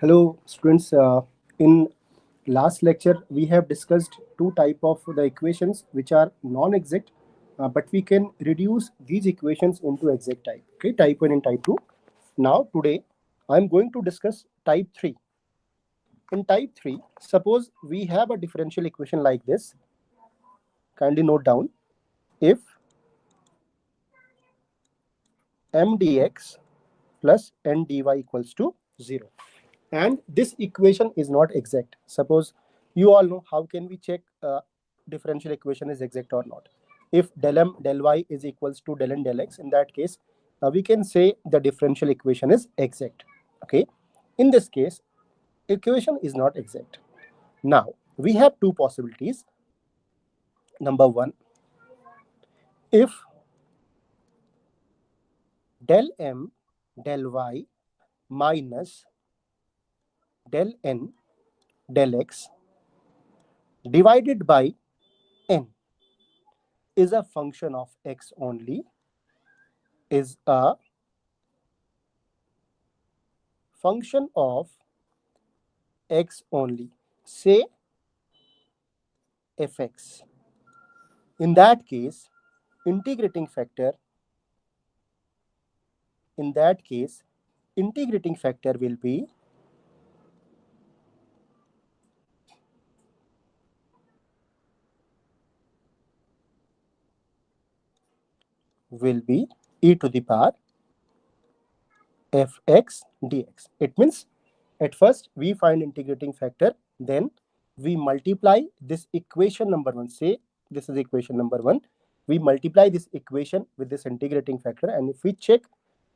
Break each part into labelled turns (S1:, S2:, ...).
S1: Hello, students. In last lecture, we have discussed two type of the equations which are non-exact, but we can reduce these equations into exact type. Okay, type 1 and type 2. Now, today, I am going to discuss type 3. In type 3, suppose we have a differential equation like this. Kindly note down. If m dx plus n dy equals to 0. And this equation is not exact. Suppose you all know how can we check differential equation is exact or not. If del m del y is equals to del n del x, in that case we can say the differential equation is exact. Okay, in this case equation is not exact. Now we have two possibilities. Number one, if del m del y minus del n del x divided by n is a function of x only, is a function of x only, say fx. In that case, integrating factor, in that case, integrating factor will be e to the power fx dx. It means at first we find integrating factor, then we multiply this equation number one. Say this is equation number one. We multiply this equation with this integrating factor, and if we check,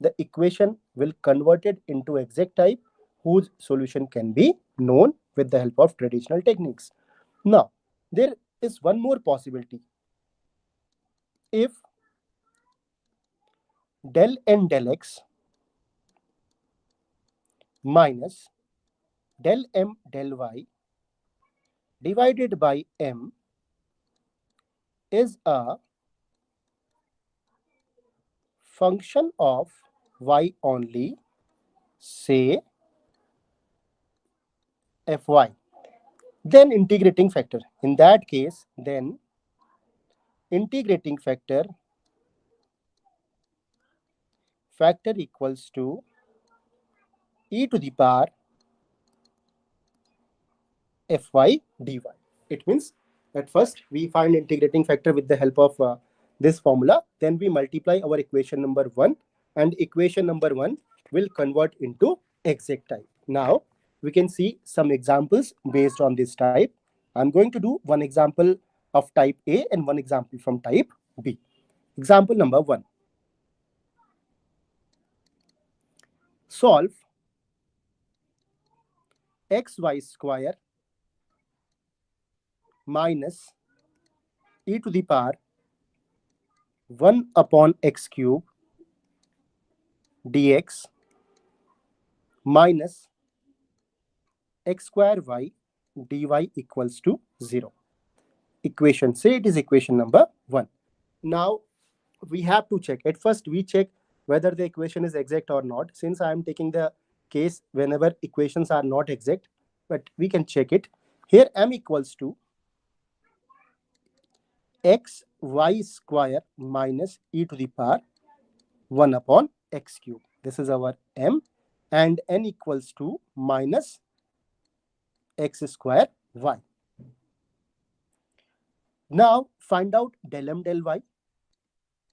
S1: the equation will convert it into exact type whose solution can be known with the help of traditional techniques. Now, there is one more possibility. If del n del x minus del m del y divided by m is a function of y only, say fy, then integrating factor. In that case, then integrating factor equals to e to the power fy dy. It means at first we find integrating factor with the help of this formula, then we multiply our equation number one, and equation number one will convert into exact type. Now we can see some examples based on this type. I'm going to do one example of type A and one example from type B. Example number one. Solve xy square minus e to the power 1 upon x cube dx minus x square y dy equals to 0. Equation, say it is equation number 1. Now we have to check. At first we check whether the equation is exact or not. Since I am taking the case whenever equations are not exact, but we can check it. Here m equals to x y square minus e to the power 1 upon x cube. This is our m, and n equals to minus x square y. Now find out del m del y,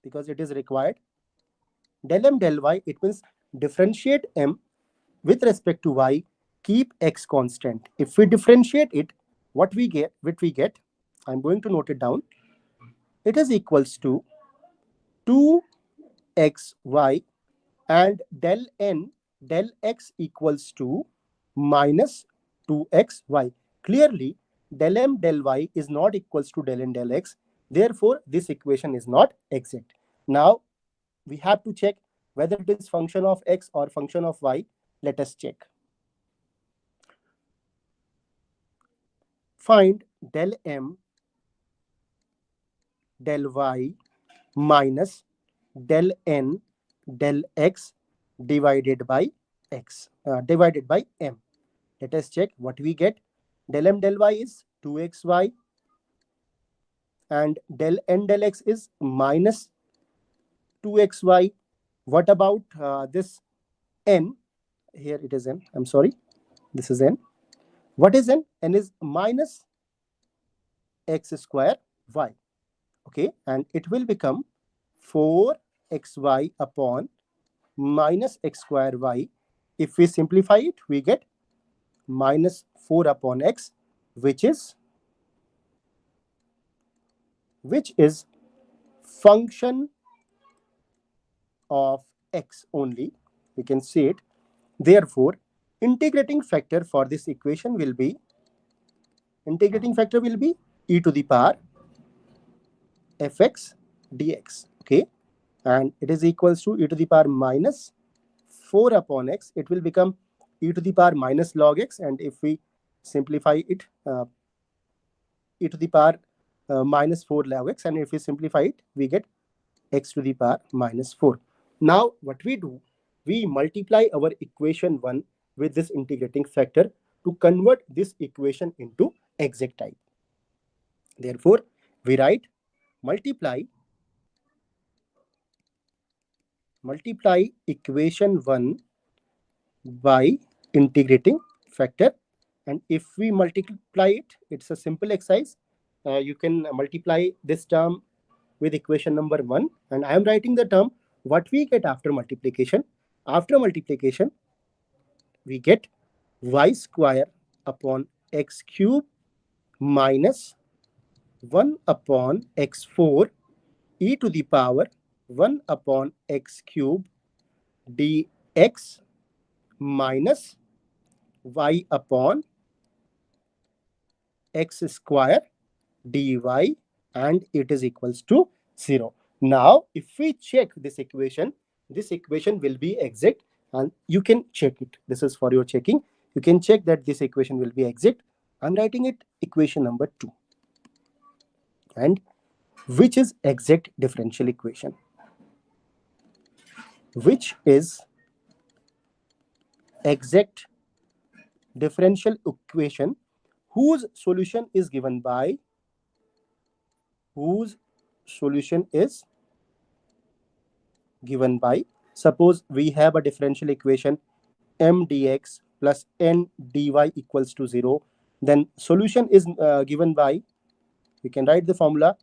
S1: because it is required. Del m del y, it means differentiate m with respect to y, keep x constant. If we differentiate it, what we get, I'm going to note it down. It is equals to 2xy, and del n del x equals to minus 2xy. Clearly, del m del y is not equals to del n del x. Therefore, this equation is not exact. Now, we have to check whether it is function of x or function of y. Let us check. Find del m del y minus del n del x divided by x divided by m. Let us check what we get. Del m del y is 2xy and del n del x is minus 2xy. What about this n? Here it is n. I'm sorry. This is n. What is n? N is minus x square y. Okay, and it will become 4xy upon minus x square y. If we simplify it, we get minus 4 upon x, which is function of x only. We can see it. Therefore, integrating factor for this equation will be e to the power fx dx. Okay, and it is equals to e to the power minus 4 upon x. It will become e to the power minus log x, and if we simplify it, e to the power minus 4 log x, and if we simplify it, we get x to the power minus 4. Now what we do, we multiply our equation 1 with this integrating factor to convert this equation into exact type. Therefore, we write multiply equation 1 by integrating factor, and if we multiply it, it's a simple exercise. You can multiply this term with equation number 1, and I am writing the term what we get after multiplication. After multiplication, we get y square upon x cube minus 1 upon x4 e to the power 1 upon x cube dx minus y upon x square dy, and it is equals to 0. Now, if we check this equation will be exact, and you can check it. This is for your checking. You can check that this equation will be exact. I'm writing it equation number 2. And which is exact differential equation? Which is exact differential equation whose solution is given by suppose we have a differential equation m dx plus n dy equals to 0, then solution is given by, we can write the formula,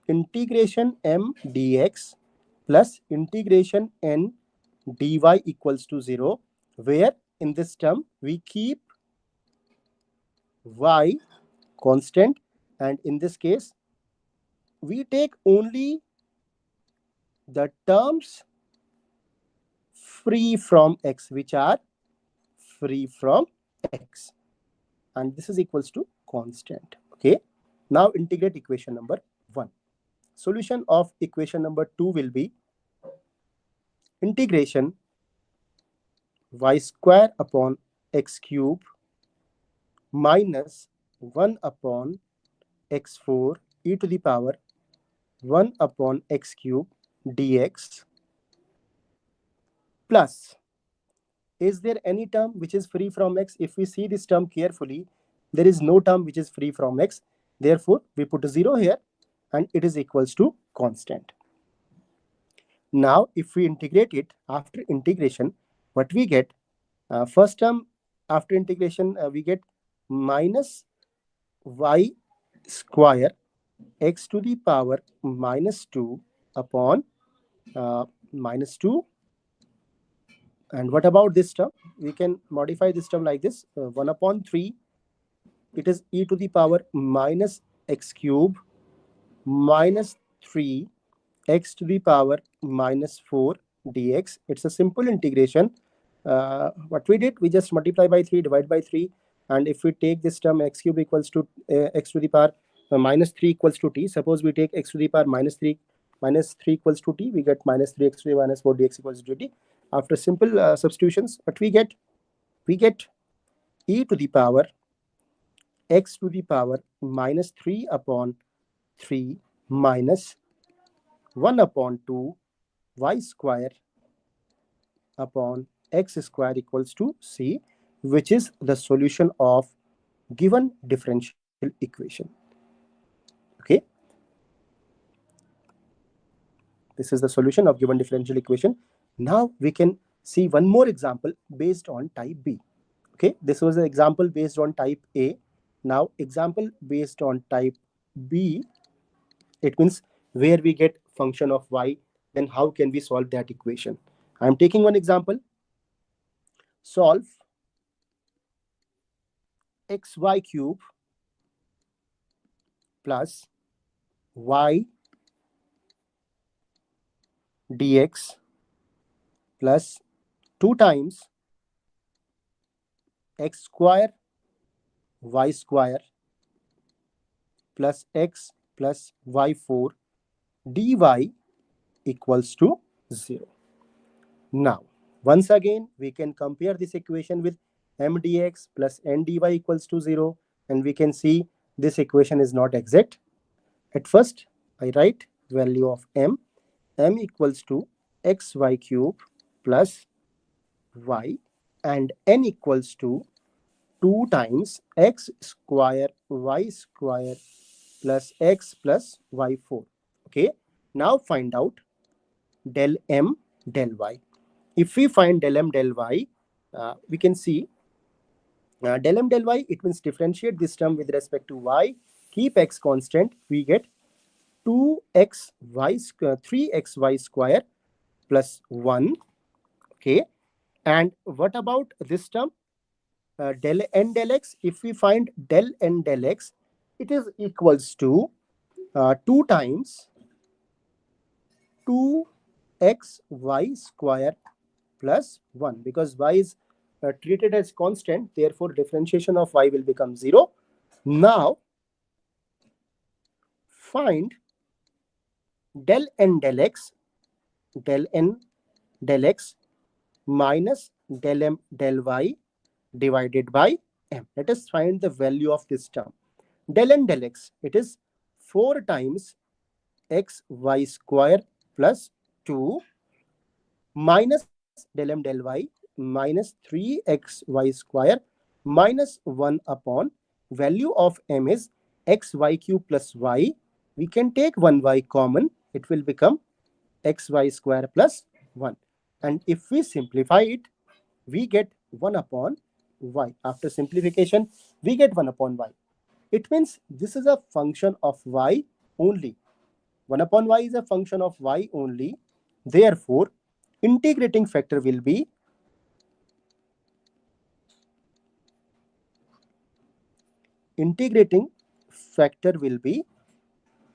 S1: integration m dx plus integration n dy equals to 0, where in this term we keep y constant, and in this case we take only the terms free from x, which are free from x, and this is equals to constant. Okay, now integrate equation number 1. Solution of equation number 2 will be integration y square upon x cube minus 1 upon x4 e to the power 1 upon x cube dx plus, is there any term which is free from x? If we see this term carefully, there is no term which is free from x. Therefore, we put a 0 here, and it is equals to constant. Now, if we integrate it, after integration, what we get? First term after integration, we get minus y square x to the power minus 2 upon minus 2. And what about this term? We can modify this term like this, 1 upon 3. It is e to the power minus x cube minus 3 x to the power minus 4 dx. It's a simple integration. What we did, we just multiply by 3, divide by 3, and if we take this term x cube equals to x to the power minus 3 equals to t. Suppose we take x to the power minus 3 equals to t, we get minus 3x to the minus 4 dx equals to t. After simple substitutions, what we get? We get e to the power x to the power minus 3 upon 3 minus 1 upon 2 y square upon x square equals to c, which is the solution of given differential equation. Okay, this is the solution of given differential equation. Now we can see one more example based on type B. Okay, this was an example based on type A. Now example based on type B, it means where we get function of y, then how can we solve that equation? I am taking one example. Solve xy cube plus y dx plus 2 times x square y square plus x plus y4 dy equals to 0. Now, once again, we can compare this equation with m dx plus n dy equals to 0, and we can see this equation is not exact. At first, I write value of m equals to xy cube plus y, and n equals to 2 times x square y square plus x plus y4. Okay, now find out del m del y. If we find del m del y, we can see del m del y, it means differentiate this term with respect to y, keep x constant, we get 2xy square 3xy square plus 1. Okay, and what about this term del n del x? If we find del n del x, it is equals to 2 times 2xy square plus 1, because y is treated as constant, therefore differentiation of y will become 0. Now find del n del x, del n del x minus del m del y divided by m. Let us find the value of this term. Del n del x, it is 4 times x y square plus 2 minus del m del y minus 3xy square minus 1 upon value of m is xy cube plus y. We can take 1y common, it will become xy square plus 1. And if we simplify it, we get 1 upon y. After simplification, we get 1 upon y. It means this is a function of y only. 1 upon y is a function of y only. Therefore, integrating factor will be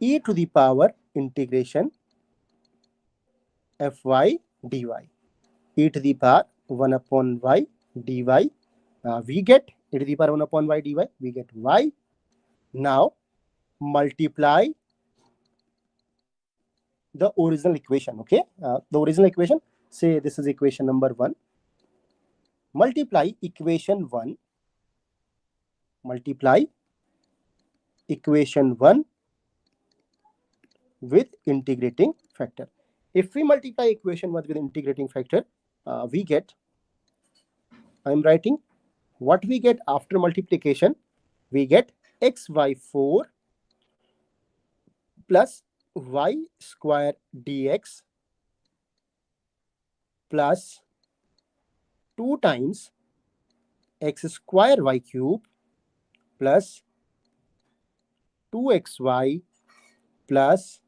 S1: e to the power integration fy dy. E to the power 1 upon y dy. We get e to the power 1 upon y dy. We get y. Now multiply the original equation. Okay, the original equation. Say this is equation number 1. Multiply equation 1. Multiply equation 1 with integrating factor. If we multiply equation 1 with integrating factor, we get, I am writing, what we get after multiplication, we get xy4 plus y square dx plus 2 times x square y cube plus 2xy plus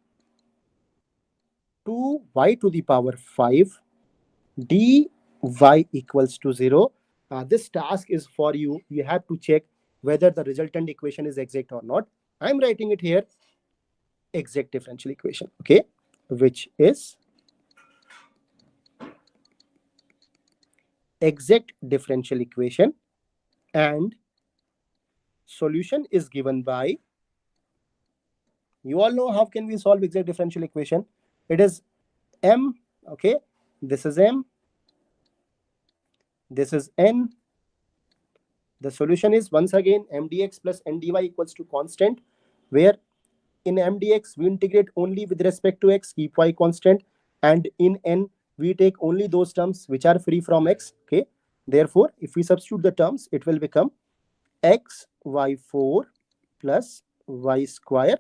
S1: 2y to the power 5 dy equals to 0. This task is for you. You have to check whether the resultant equation is exact or not. I'm writing it here, exact differential equation, okay, which is exact differential equation, and solution is given by, you all know how can we solve exact differential equation. It is m, okay, this is m, this is n. The solution is once again m dx plus n dy equals to constant, where in m dx we integrate only with respect to x, keep y constant, and in n we take only those terms which are free from x. Okay, therefore if we substitute the terms, it will become x y4 plus y square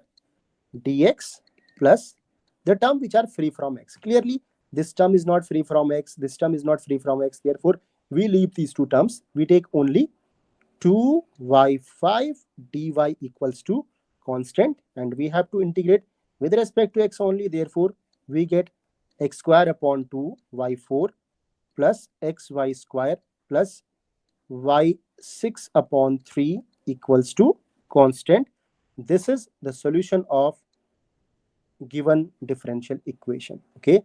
S1: dx plus the term which are free from x. Clearly this term is not free from x, this term is not free from x, therefore we leave these two terms. We take only 2y5 dy equals to constant, and we have to integrate with respect to x only. Therefore we get x square upon 2 y4 plus xy square plus y6 upon 3 equals to constant. This is the solution of given differential equation. Okay,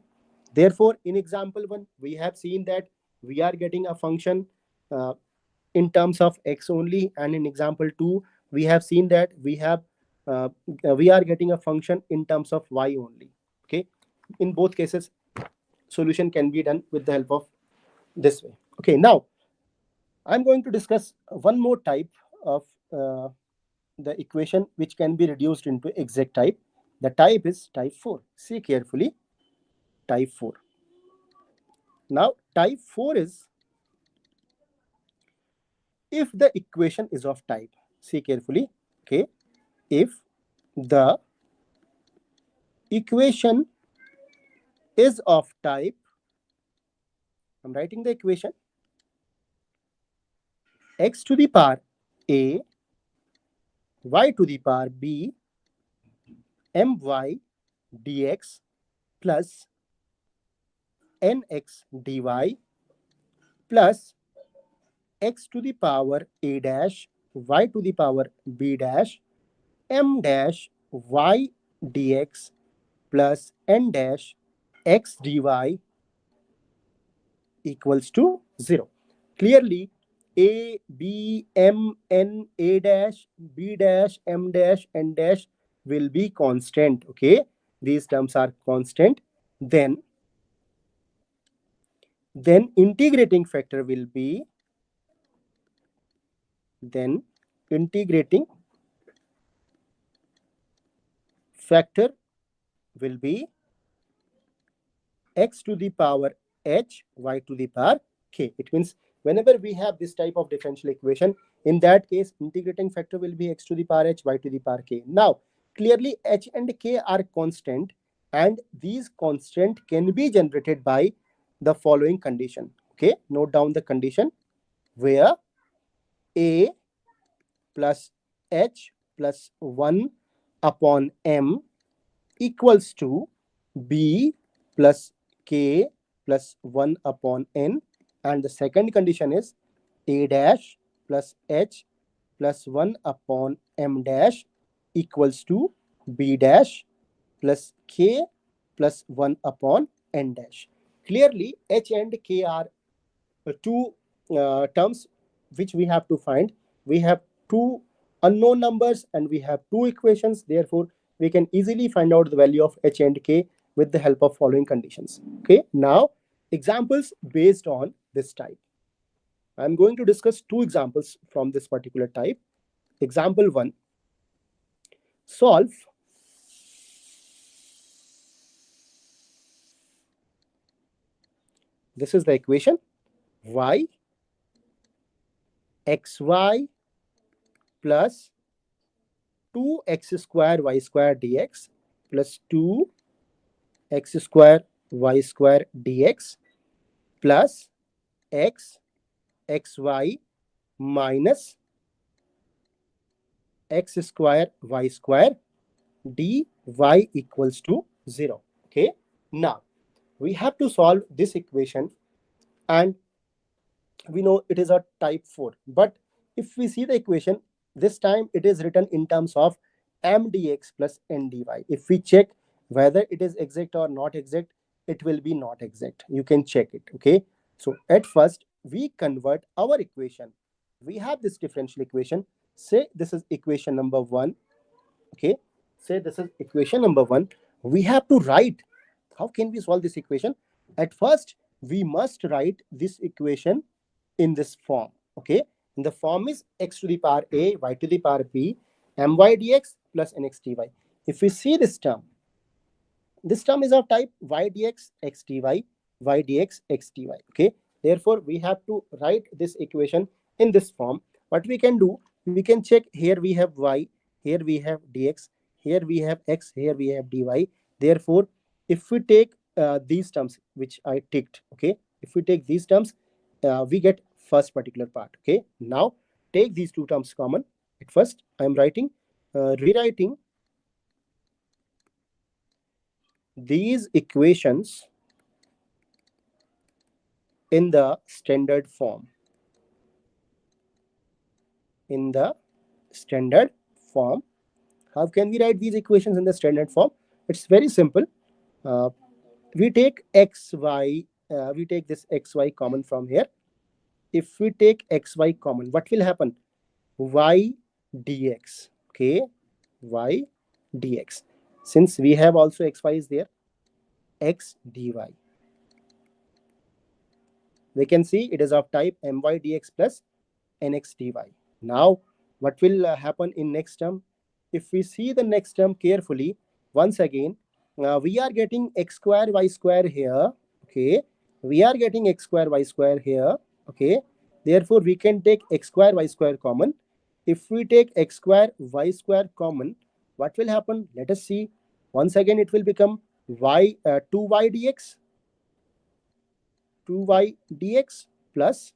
S1: therefore in example 1 we have seen that we are getting a function uh, in terms of x only, and in example 2 we have seen that uh, we are getting a function in terms of y only. Okay, in both cases solution can be done with the help of this way. Okay, now I'm going to discuss one more type of the equation which can be reduced into exact type. The type is type 4. See carefully, type 4. Now type 4 is if the equation is of type, see carefully, okay, if the equation is of type, I'm writing the equation, x to the power a, y to the power b, my dx plus nx dy plus x to the power a dash, y to the power b dash, m dash y dx plus n dash x dy equals to 0. Clearly, a, b, m, n, a dash, b dash, m dash, n dash will be constant. Okay, these terms are constant. Then integrating factor will be, then integrating factor will be x to the power h, y to the power k. It means whenever we have this type of differential equation, in that case integrating factor will be x to the power h, y to the power k. Now clearly h and k are constant, and these constant can be generated by the following condition. Okay, note down the condition where a plus h plus 1 upon m equals to b plus k plus 1 upon n, and the second condition is a dash plus h plus 1 upon m dash equals to b dash plus k plus 1 upon n dash. Clearly h and k are two terms which we have to find. We have two unknown numbers and we have two equations. Therefore, we can easily find out the value of h and k with the help of following conditions. Okay, now examples based on this type. I'm going to discuss two examples from this particular type. Example 1, solve this is the equation y xy plus 2x square y square dx plus 2x square y square dx plus x xy minus x square y square dy equals to 0. Okay, now we have to solve this equation, and we know it is a type 4, but if we see the equation, this time it is written in terms of m dx plus n dy. If we check whether it is exact or not exact, it will be not exact. You can check it. Okay, so at first we convert our equation. We have this differential equation. Say this is equation number 1. Okay, say this is equation number 1. We have to write, how can we solve this equation? At first we must write this equation in this form. Okay, and the form is x to the power a, y to the power b, my dx plus nx dy. If we see this term is of type y dx x dy. y dx x dy. Okay, therefore we have to write this equation in this form. What we can do, we can check. Here we have y, here we have dx, here we have x, here we have dy. Therefore, if we take these terms which I ticked, okay, if we take these terms, we get first particular part. Okay, now take these two terms common. At first I am writing, rewriting these equations in the standard form. In the standard form, how can we write these equations in the standard form? It's very simple. uh, we take xy, we take this xy common from here. If we take xy common, what will happen? Y dx. Okay, y dx. Since we have also xy is there, x dy. We can see it is of type my dx plus nx dy. Now, what will happen in next term? If we see the next term carefully, once again, we are getting x square y square here. Okay, we are getting x square y square here. Okay, therefore we can take x square y square common. If we take x square y square common, what will happen? Let us see. Once again, it will become y 2y dx, 2y dx plus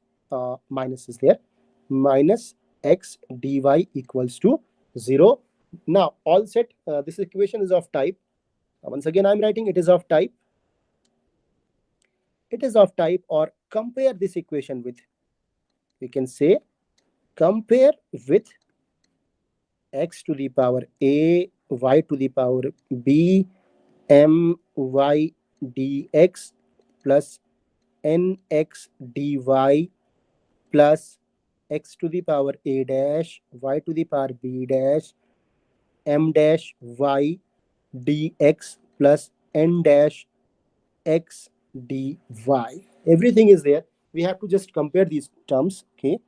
S1: minus is there, minus x dy equals to 0. Now all set, this equation is of type, once again I'm writing it is of type, it is of type, or compare this equation with, we can say compare with x to the power a y to the power b m y dx plus nx dy plus x to the power a dash y to the power b dash m dash y dx plus n dash x dy. Everything is there. We have to just compare these terms. Okay,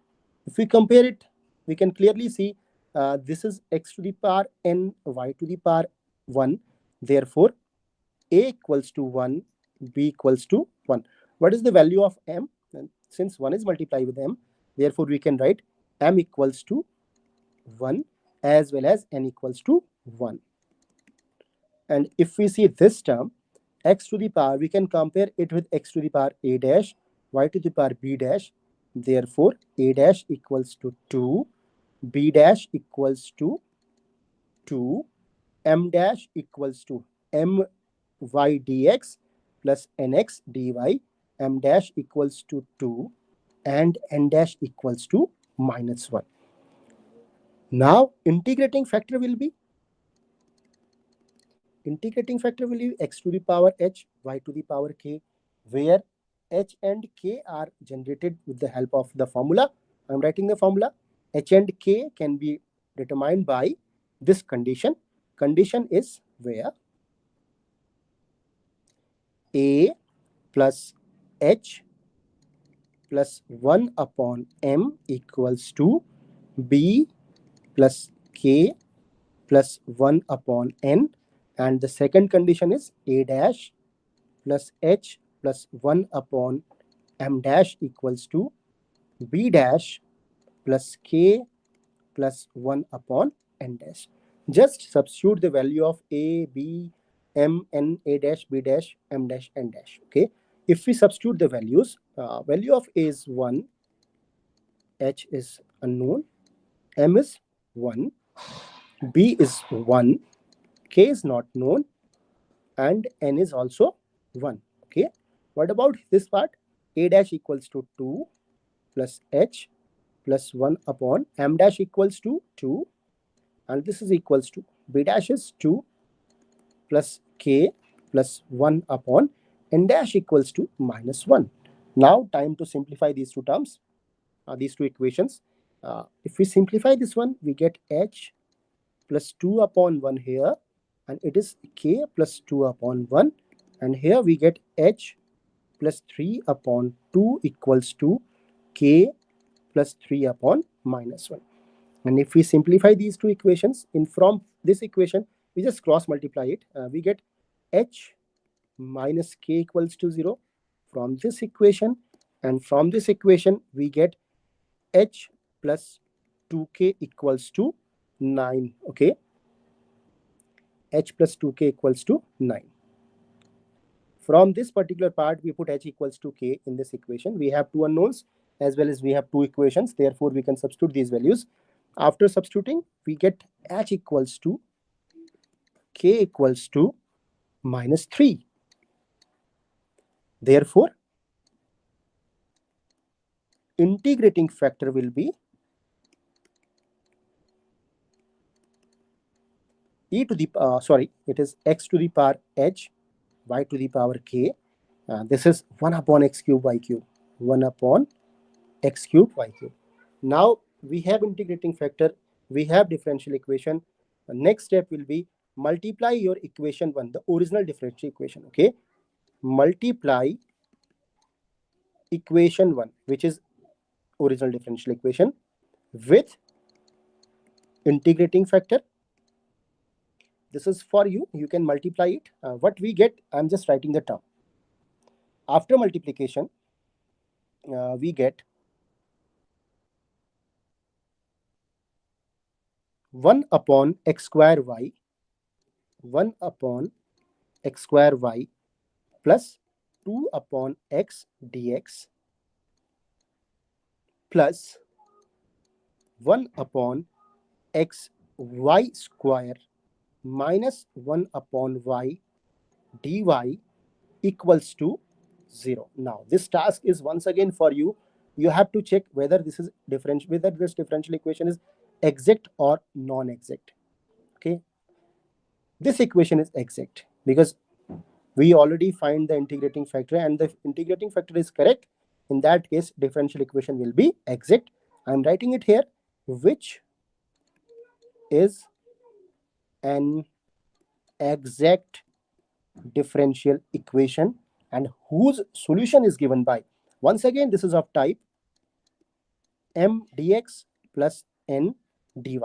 S1: if we compare it, we can clearly see this is x to the power n, y to the power 1. Therefore, a equals to 1, b equals to 1. What is the value of m? And since 1 is multiplied with m, therefore we can write m equals to 1 as well as n equals to 1. And if we see this term, x to the power, we can compare it with x to the power a dash, y to the power b dash. Therefore, a dash equals to 2, b dash equals to 2, m dash equals to m y dx plus nx dy, m dash equals to 2, and n dash equals to minus 1. Now, integrating factor will be x to the power h, y to the power k, where h and k are generated with the help of the formula. I'm writing the formula. H and k can be determined by this condition. Condition is where a plus h plus 1 upon m equals to b plus k plus 1 upon n, and the second condition is a dash plus h plus 1 upon m dash equals to b dash plus k plus 1 upon n dash. Just substitute the value of a, b, m, n, a dash, b dash, m dash, n dash. Okay, if we substitute the values, value of a is 1, h is unknown, m is 1, b is 1, k is not known, and n is also 1. Okay, what about this part? A dash equals to 2 plus h plus 1 upon m dash equals to 2, and this is equals to b dash is 2 plus k plus 1 upon n dash equals to minus 1. Now time to simplify these two terms, these two equations. If we simplify this one, we get h plus 2 upon 1 here, and it is k plus 2 upon 1, and here we get h plus 3 upon 2 equals to k plus 3 upon minus 1. And if we simplify these two equations, in from this equation, we just cross multiply it. We get h minus k equals to 0. from this equation, and from this equation we get h plus 2k equals to 9. Okay, h plus 2k equals to 9. From this particular part, we put h equals to k in this equation. We have two unknowns as well as we have two equations. Therefore, we can substitute these values. After substituting, we get h equals to k equals to minus 3. Therefore, integrating factor will be it is x to the power h y to the power k. This is 1 upon x cube y cube. 1 upon x cube y cube. Now we have integrating factor, we have differential equation. The next step will be multiply your equation 1, the original differential equation. Okay, multiply equation 1, which is original differential equation, with integrating factor. This is for you, you can multiply it. What we get, I'm just writing the term. After multiplication, we get 1 upon x square y, 1 upon x square y plus 2 upon x dx plus 1 upon x y square minus 1 upon y dy equals to 0. Now this task is once again for you. You have to check whether this differential equation is exact or non-exact. Okay, this equation is exact because we already find the integrating factor, and the integrating factor is correct. In that case, differential equation will be exact. I'm writing it here, which is an exact differential equation and whose solution is given by, once again, this is of type m dx plus n dy.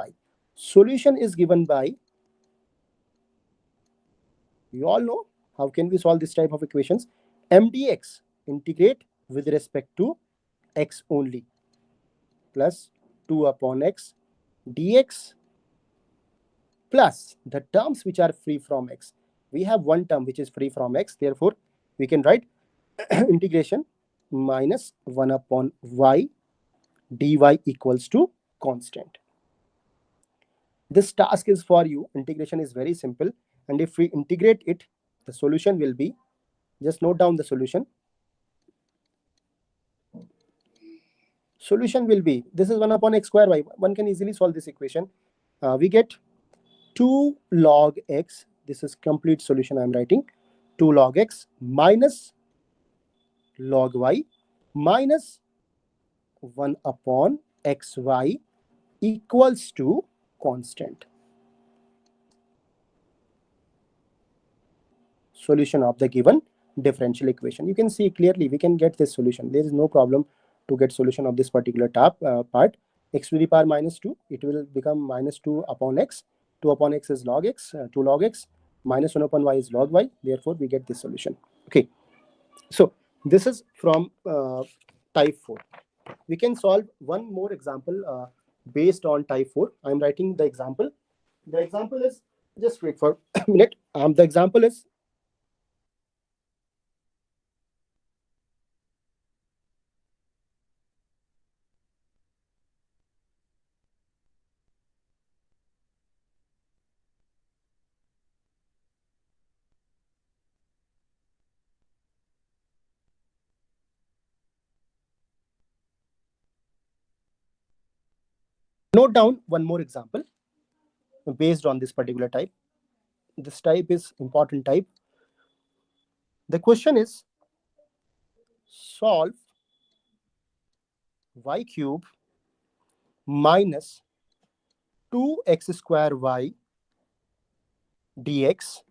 S1: Solution is given by, you all know how can we solve this type of equations. M dx, integrate with respect to x only, plus 2 upon x dx plus the terms which are free from x. We have one term which is free from x, therefore we can write integration minus 1 upon y dy equals to constant. This task is for you. Integration is very simple, and if we integrate it, the solution will be, just note down the solution. Solution will be, this is 1 upon x square y. One can easily solve this equation. We get 2 log x. This is complete solution I'm writing. 2 log x minus log y minus 1 upon xy equals to constant. Solution of the given differential equation. You can see clearly we can get this solution. There is no problem to get solution of this particular part. X to the power minus 2, it will become minus 2 upon x. 2 upon x is log x, 2 log x minus 1 upon y is log y. Therefore, we get this solution. Okay, so this is from type 4. We can solve one more example based on type 4. I'm writing the example. The example is, just wait for a minute. The example is, note down one more example based on this particular type. This type is important type. The question is, solve y cube minus 2x square y dx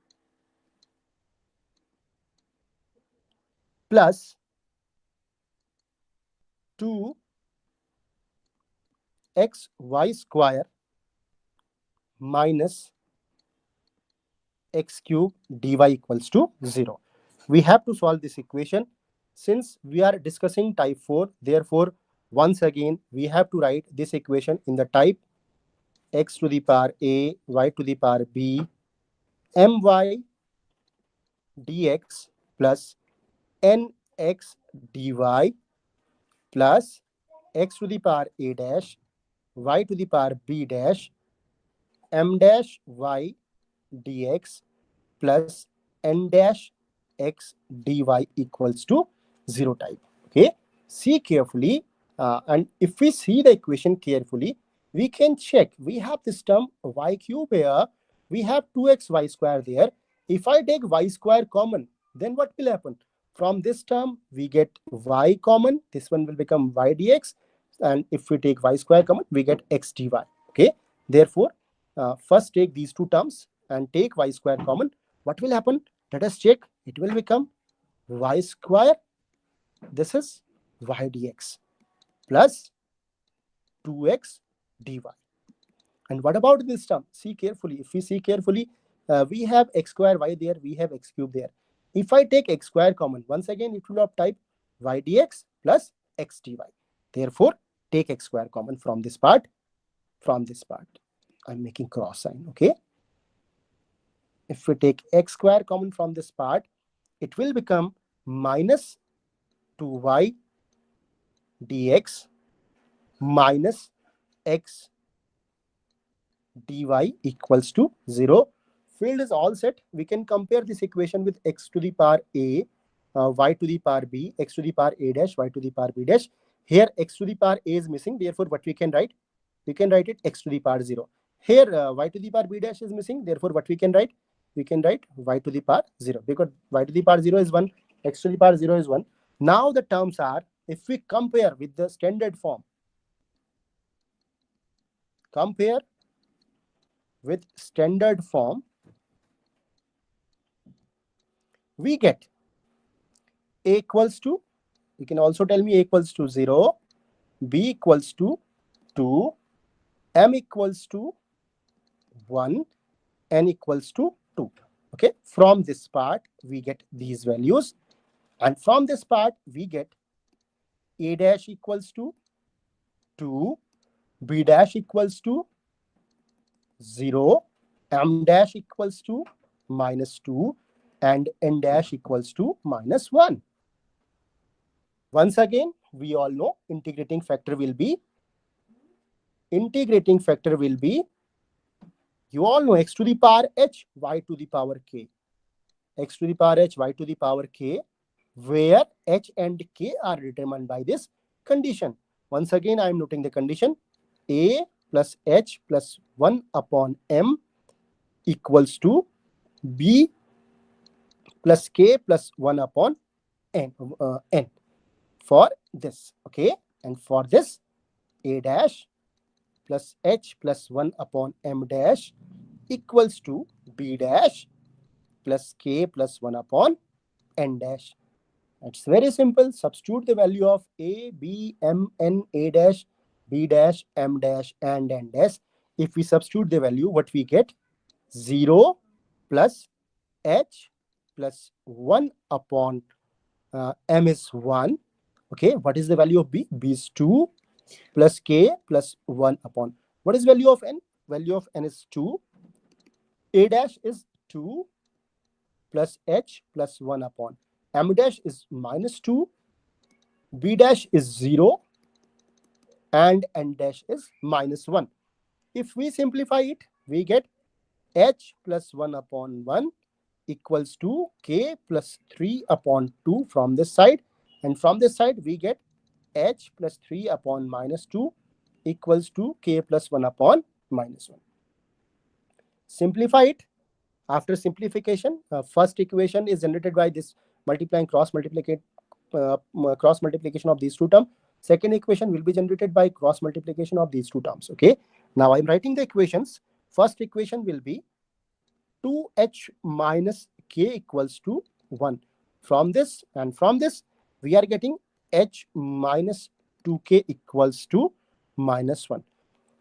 S1: plus 2xy square minus x cube dy equals to 0. We have to solve this equation. since we are discussing type 4, therefore once again we have to write this equation in the type x to the power a, y to the power b, my dx plus nx dy plus x to the power a dash, y to the power b dash, m dash y dx plus n dash x dy equals to 0 type. Okay, see carefully, and if we see the equation carefully, we can check. We have this term y cube here. We have 2x y square there. If I take y square common, then what will happen? From this term, we get y common. This one will become y dx. And if we take y square common, we get x dy. Okay, therefore, first take these two terms and take y square common. What will happen? Let us check. It will become y square. This is y dx plus 2x dy. And what about this term? See carefully. If we see carefully, we have x square y there, we have x cube there. If I take x square common, once again it will have type y dx plus x dy. Therefore, take x square common from this part. From this part, I'm making cross sign. Okay. If we take x square common from this part, it will become minus 2y dx minus x dy equals to 0. Field is all set. We can compare this equation with x to the power a, y to the power b, x to the power a dash, y to the power b dash. Here x to the power a is missing. Therefore, what we can write? We can write it x to the power 0. Here y to the power b dash is missing. Therefore, what we can write? We can write y to the power 0, because y to the power 0 is 1, x to the power 0 is 1. Now the terms are, if we compare with the standard form, compare with standard form, we get a equals to, you can also tell me a equals to 0, b equals to 2, m equals to 1, n equals to 2. Okay, from this part we get these values, and from this part we get a dash equals to 2, b dash equals to 0, m dash equals to minus 2, and n dash equals to minus 1. Once again, we all know integrating factor will be, you all know x to the power h, y to the power k. X to the power h, y to the power k, where h and k are determined by this condition. Once again, I am noting the condition. A plus h plus 1 upon m equals to b plus k plus 1 upon n, for this. Okay, and for this, a dash plus h plus 1 upon m dash equals to b dash plus k plus 1 upon n dash. It's very simple. Substitute the value of a, b, m, n, a dash, b dash, m dash, and n dash. If we substitute the value, what we get? 0 plus h plus 1 upon m is 1. Okay, what is the value of b? B is 2 plus k plus 1 upon. What is value of n? Value of n is 2. A dash is 2 plus h plus 1 upon. M dash is minus 2. B dash is 0. And n dash is minus 1. If we simplify it, we get h plus 1 upon 1 equals to k plus 3 upon 2 from this side. And from this side, we get h plus 3 upon minus 2 equals to k plus 1 upon minus 1. Simplify it. After simplification, first equation is generated by this multiplying cross multiplication of these two terms. Second equation will be generated by cross multiplication of these two terms. Okay. Now I'm writing the equations. First equation will be 2h minus k equals to 1. From this and from this, we are getting h minus 2k equals to minus 1.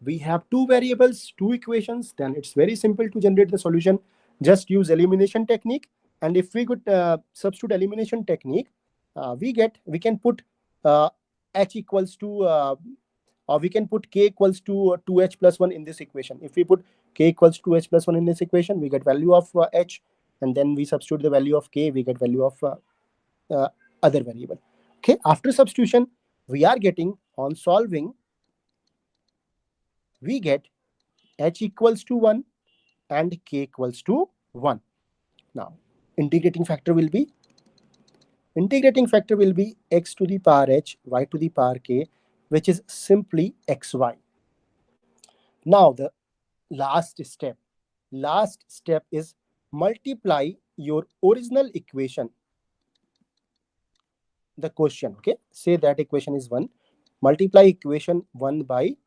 S1: We have two variables, two equations, then it's very simple to generate the solution. Just use elimination technique. And if we could substitute elimination technique, we can put h equals to or we can put k equals to 2h plus 1 in this equation. If we put k equals to 2h plus 1 in this equation, we get value of h, and then we substitute the value of k, we get value of other variable. Okay, after substitution, we are getting, on solving, we get h equals to 1 and k equals to 1. Now, integrating factor will be x to the power h, y to the power k, which is simply xy. Now, the last step is multiply your original equation, the question. Okay, say that equation is 1. Multiply equation 1 by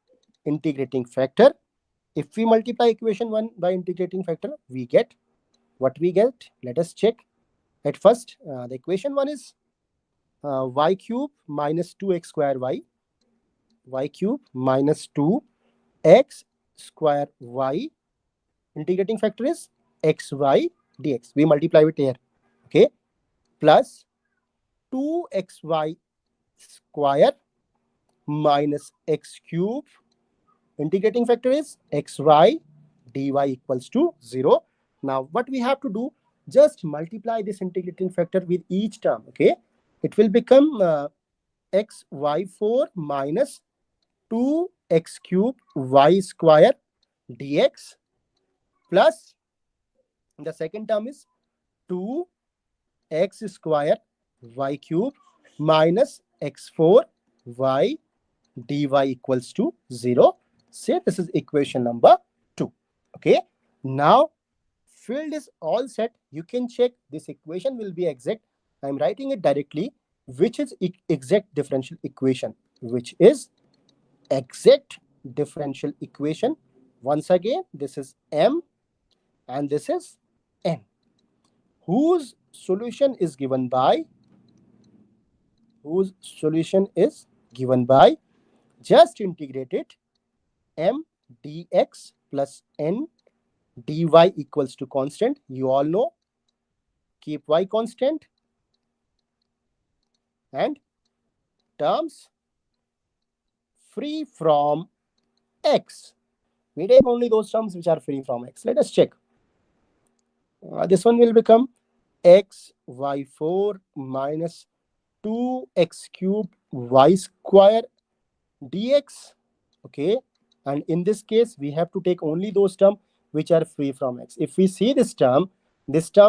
S1: integrating factor. If we multiply equation 1 by integrating factor, we get what we get. Let us check. At first, the equation 1 is y cube minus 2x square y cube minus 2x square y. Integrating factor is xy dx. We multiply it here. Okay, plus 2xy square minus x cube. Integrating factor is xy dy equals to 0. Now, what we have to do, just multiply this integrating factor with each term. Okay, it will become xy4 minus 2x cube y square dx, plus the second term is 2x square y cube minus x4 y dy equals to 0. Say this is equation number 2. Okay, now field is all set. You can check this equation will be exact. I'm writing it directly, which is exact differential equation, which is exact differential equation. Once again, this is m and this is n, whose solution is given by just integrate it, m dx plus n dy equals to constant. You all know, keep y constant, and terms free from x. We take only those terms which are free from x. Let us check. This one will become xy4 minus 2x cube y square dx. Okay, and in this case, we have to take only those terms which are free from x. If we see this term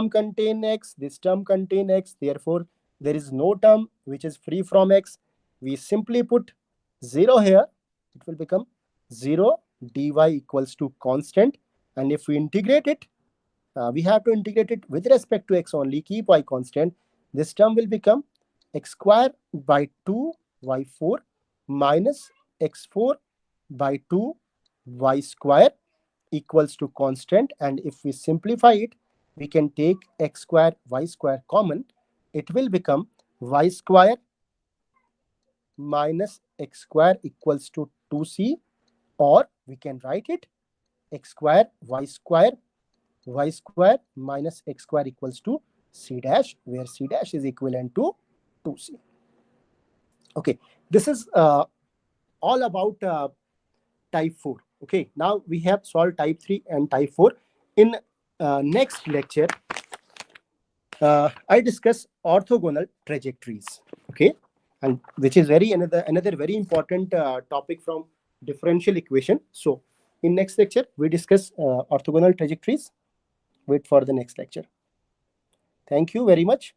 S1: contain x, this term contain x, therefore there is no term which is free from x. We simply put 0 here. It will become 0 dy equals to constant, and if we integrate it, we have to integrate it with respect to x only, keep y constant. This term will become x square by 2 y4 minus x4 by 2 y square equals to constant, and if we simplify it, we can take x square y square common. It will become y square minus x square equals to 2c, or we can write it x square minus x square equals to c dash, where c dash is equivalent to 2c. Okay, this is all about type 4. Okay, now we have solved type 3 and type 4. In next lecture, I discuss orthogonal trajectories. Okay, and which is another very important topic from differential equation. So in next lecture, we discuss orthogonal trajectories. Wait for the next lecture. Thank you very much.